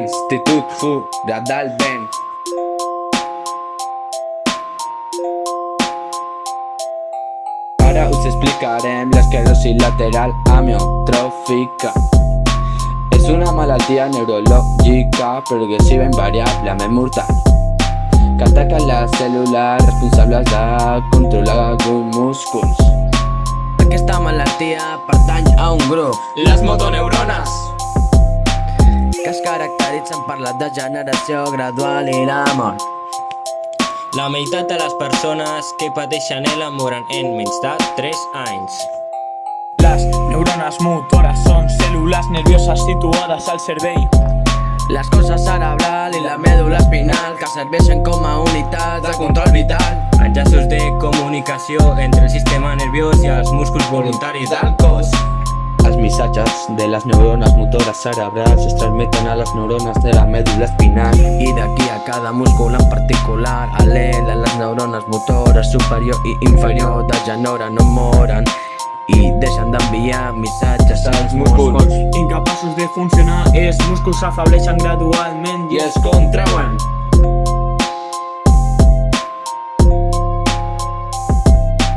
Institut Foral Ben. Ara us explicarem l'esclerosi lateral amiotròfica. És una malaltia neurològica progressiva invariablement mortal que ataca les cèl·lules responsables de controlar alguns músculs. Aquesta malaltia pertany a un grup, les motoneurones, que es caracteritzen per la degeneració gradual i la mort. La meitat de les persones que pateixen ELA moren en menys de 3 anys. Les neurones motores són cèl·lules nervioses situades al cervell. L'escorça cerebral i la mèdula espinal que serveixen com a unitats de control vital. Enllaços de comunicació entre el sistema nerviós i els músculs voluntaris del cos. Els missatges de les neurones motores cerebrals es transmeten a les neurones de la mèdula espinal i d'aquí a cada múscul en particular. Al·lel a les neurones motores superior i inferior degeneren o moren i deixen d'enviar missatges als músculs. Incapaços de funcionar, els músculs s'afebleixen gradualment I es contrauen.